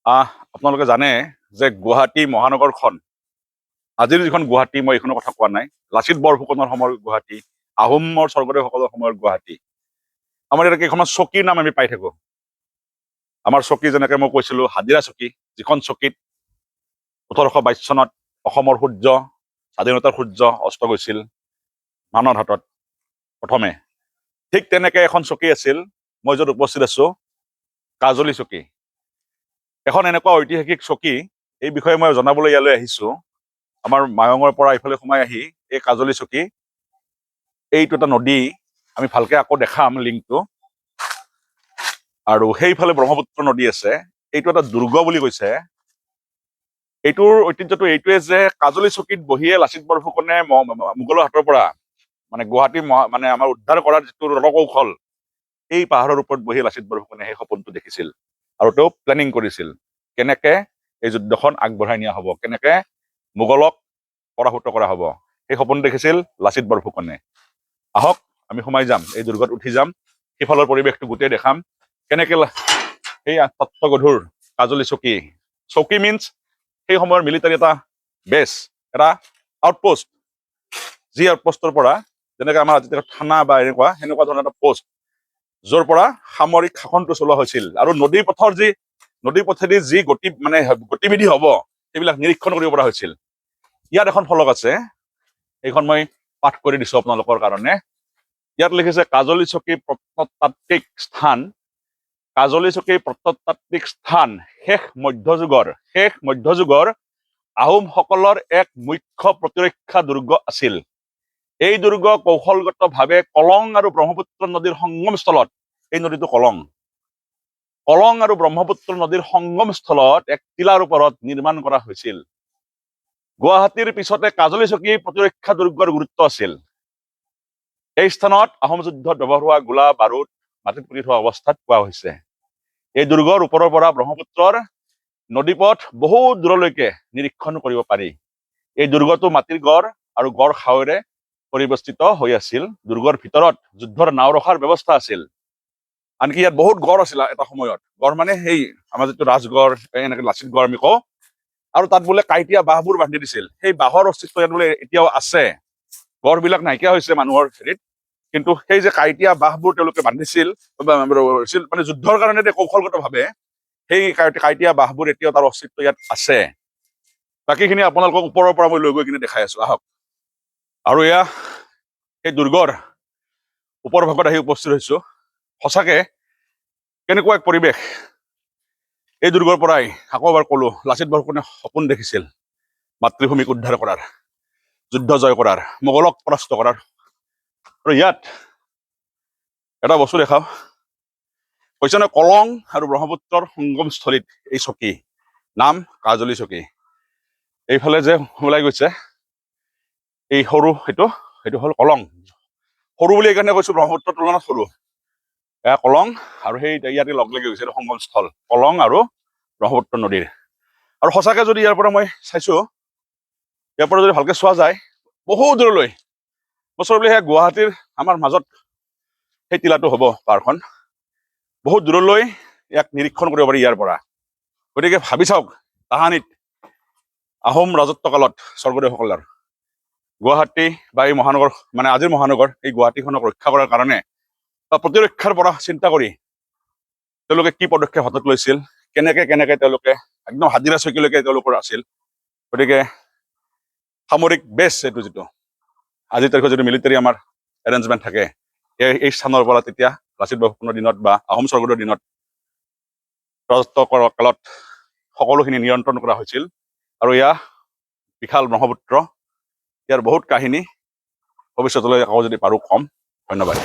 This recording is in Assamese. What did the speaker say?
আপোনালোকে জানে যে গুৱাহাটী মহানগৰখন আজিৰ যিখন গুৱাহাটী, মই এইখনৰ কথা কোৱা নাই, লাচিত বৰফুকনৰ সময়ৰ গুৱাহাটী, আহোমৰ স্বৰ্গদেউসকলৰ সময়ৰ গুৱাহাটী। আমাৰ ইয়াত কেইখনমান চকীৰ নাম আমি পাই থাকো। আমাৰ চকী যেনেকে মই কৈছিলো হাজিৰা চকী, যিখন চকীত 1822 চনত অসমৰ সূৰ্য, স্বাধীনতাৰ সূৰ্য অস্ত গৈছিল মানৰ হাতত প্ৰথমে। ঠিক তেনেকে এখন চকী আছিল, মই য'ত উপস্থিত আছো, কাজলী চকী। এখন এনেকুৱা ঐতিহাসিক চকী, এই বিষয়ে মই জনাবলৈ ইয়ালৈ আহিছো। আমাৰ মায়ঙৰ পৰা ইফালে সোমাই আহি এই কাজলী চকী, এইটো এটা নদী, আমি ভালকে আকৌ দেখাম লিংকটো। আৰু সেইফালে ব্ৰহ্মপুত্ৰ নদী আছে। এইটো এটা দুৰ্গ বুলি কৈছে। এইটোৰ ঐতিহ্যটো এইটোৱে যে কাজলী চকীত বহিয়ে লাচিত বৰফুকনে মোগলৰ হাতৰ পৰা মানে গুৱাহাটী মানে আমাৰ উদ্ধাৰ কৰাৰ যিটো ৰণকৌশল, এই পাহাৰৰ ওপৰত বহি লাচিত বৰফুকনে সেই সপোনটো দেখিছিল আৰু তেওঁ প্লেনিং কৰিছিল কেনেকে এই যুদ্ধখন আগবঢ়াই নিয়া হ'ব, কেনেকে মোগলক পৰাভূত কৰা হ'ব। সেই সপোন দেখিছিল লাচিত বৰফুকনে। আহক আমি সোমাই যাম, এই দুৰ্গত উঠি যাম, সিফালৰ পৰিৱেশটো গোটেই দেখাম, কেনেকে সেই তত্ত্বগধুৰ কাজলী চকী। চকী মিনছ সেই সময়ৰ মিলিটাৰী এটা বেছ, এটা আউটপোষ্ট, যি আউটপোষ্টৰ পৰা যেনেকে আমাৰ আজি থানা বা এনেকুৱা সেনেকুৱা ধৰণৰ এটা পোষ্ট, য'ৰ পৰা সামৰিক শাসনটো চলোৱা হৈছিল। আৰু নদীৰ পথেদি যি গতিবিধি হ'ব, সেইবিলাক নিৰীক্ষণ কৰিব পৰা হৈছিল। ইয়াত এখন ফলক আছে, এইখন মই পাঠ কৰি দিছো আপোনালোকৰ কাৰণে। ইয়াত লিখিছে কাজলী চকী প্ৰত্নতাত্ত্বিক স্থান। কাজলী চকী প্ৰত্নতাত্ত্বিক স্থান শেষ মধ্যযুগৰ আহোমসকলৰ এক মুখ্য প্ৰতিৰক্ষা দুৰ্গ আছিল। এই দুৰ্গ কৌশলগতভাৱে কলং আৰু ব্ৰহ্মপুত্ৰ নদীৰ সংগমস্থলত, এই নদীটো কলং আৰু ব্ৰহ্মপুত্ৰ নদীৰ সংগমস্থলত এক টিলাৰ ওপৰত নিৰ্মাণ কৰা হৈছিল। গুৱাহাটীৰ পিছতে কাজলী চকী প্ৰতিৰক্ষা দুৰ্গৰ গুৰুত্ব আছিল। এই স্থানত আহোম যুদ্ধত ব্যৱহাৰ হোৱা গোলা বাৰুদ মাটিত পুতি থোৱা অৱস্থাত পোৱা হৈছে। এই দুৰ্গৰ ওপৰৰ পৰা ব্ৰহ্মপুত্ৰৰ নদীপথ বহু দূৰলৈকে নিৰীক্ষণ কৰিব পাৰি। এই দুৰ্গটো মাটিৰ গড় আৰু গড় খাৱেৰে পৰিবেষ্টিত হৈ আছিল। দুৰ্গৰ ভিতৰত যুদ্ধৰ নাও ৰখাৰ ব্যৱস্থা আছিল। আনকি ইয়াত বহুত গড় আছিল এটা সময়ত। গড় মানে সেই আমাৰ যিটো ৰাজগড়, এনেকে লাচিত গড় আমি কওঁ। আৰু তাত বোলে কাঁইটীয়া বাঁহবোৰ বান্ধি দিছিল। সেই বাঁহৰ অস্তিত্ব ইয়াত বোলে এতিয়াও আছে। গড়বিলাক নাইকিয়া হৈছে মানুহৰ হেৰিত, কিন্তু সেই যে কাঁইটীয়া বাঁহবোৰ তেওঁলোকে বান্ধিছিল মানে যুদ্ধৰ কাৰণে কৌশলগতভাৱে, সেই কাঁইটীয়া বাঁহবোৰ এতিয়াও তাৰ অস্তিত্ব ইয়াত আছে। বাকীখিনি আপোনালোকক ওপৰৰ পৰা মই লৈ গৈ কিনে দেখাই আছো, আহক। আৰু এয়া সেই দুৰ্গৰ ওপৰ ভাগত আহি উপস্থিত হৈছো। সঁচাকে কেনেকুৱা এক পৰিৱেশ। এই দুৰ্গৰ পৰাই আকৌ এবাৰ কলো, লাচিত বৰফুকনে সপোন দেখিছিল মাতৃভূমিক উদ্ধাৰ কৰাৰ, যুদ্ধ জয় কৰাৰ, মোগলক পৰাস্ত কৰাৰ। আৰু ইয়াত এটা বস্তু দেখাও, কৈছে নহয় কলং আৰু ব্ৰহ্মপুত্ৰৰ সংগমস্থলীত এই চকী, নাম কাজলী চকী। এইফালে যে ওলাই গৈছে এই সৰু, সেইটো হ'ল কলং। সৰু বুলি এইকাৰণে কৈছো, ব্ৰহ্মপুত্ৰৰ তুলনাত সৰু। এয়া কলং, আৰু সেই ইয়াতে লগ লাগি গৈছে সংগমস্থল কলং আৰু ব্ৰহ্মপুত্ৰ নদীৰ। আৰু সঁচাকে যদি ইয়াৰ পৰা মই চাইছো, ইয়াৰ পৰা যদি ভালকে চোৱা যায়, বহু দূৰলৈ বছৰ বোলে সেয়া গুৱাহাটীৰ আমাৰ মাজত সেই টিলাটো হ'ব পাৰখন, বহুত দূৰলৈ ইয়াক নিৰীক্ষণ কৰিব পাৰি ইয়াৰ পৰা। গতিকে ভাবি চাওক, তাহানিত আহোম ৰাজত্ব কালত স্বৰ্গদেউসকলৰ গুৱাহাটী বা এই মহানগৰ, মানে আজিৰ মহানগৰ, এই গুৱাহাটীখনক ৰক্ষা কৰাৰ কাৰণে বা প্ৰতিৰক্ষাৰ পৰা চিন্তা কৰি তেওঁলোকে কি পদক্ষেপ হাতত লৈছিল, কেনেকে তেওঁলোকে একদম হাজিৰা চকীলৈকে তেওঁলোকৰ আছিল। গতিকে সামৰিক বেছ এইটো, যিটো আজিৰ তাৰিখত যিটো মিলিটাৰী আমাৰ এৰেঞ্জমেণ্ট থাকে, এই স্থানৰ পৰা তেতিয়া লাচিত বৰফুকনৰ দিনত বা আহোম স্বৰ্গদেউৰ দিনত ৰাজত্ব কৰা কালত সকলোখিনি নিয়ন্ত্ৰণ কৰা হৈছিল। আৰু এয়া বিশাল ব্ৰহ্মপুত্ৰ, ইয়াৰ বহুত কাহিনী ভৱিষ্যতলৈ আকৌ যদি পাৰো কম। ধন্যবাদ।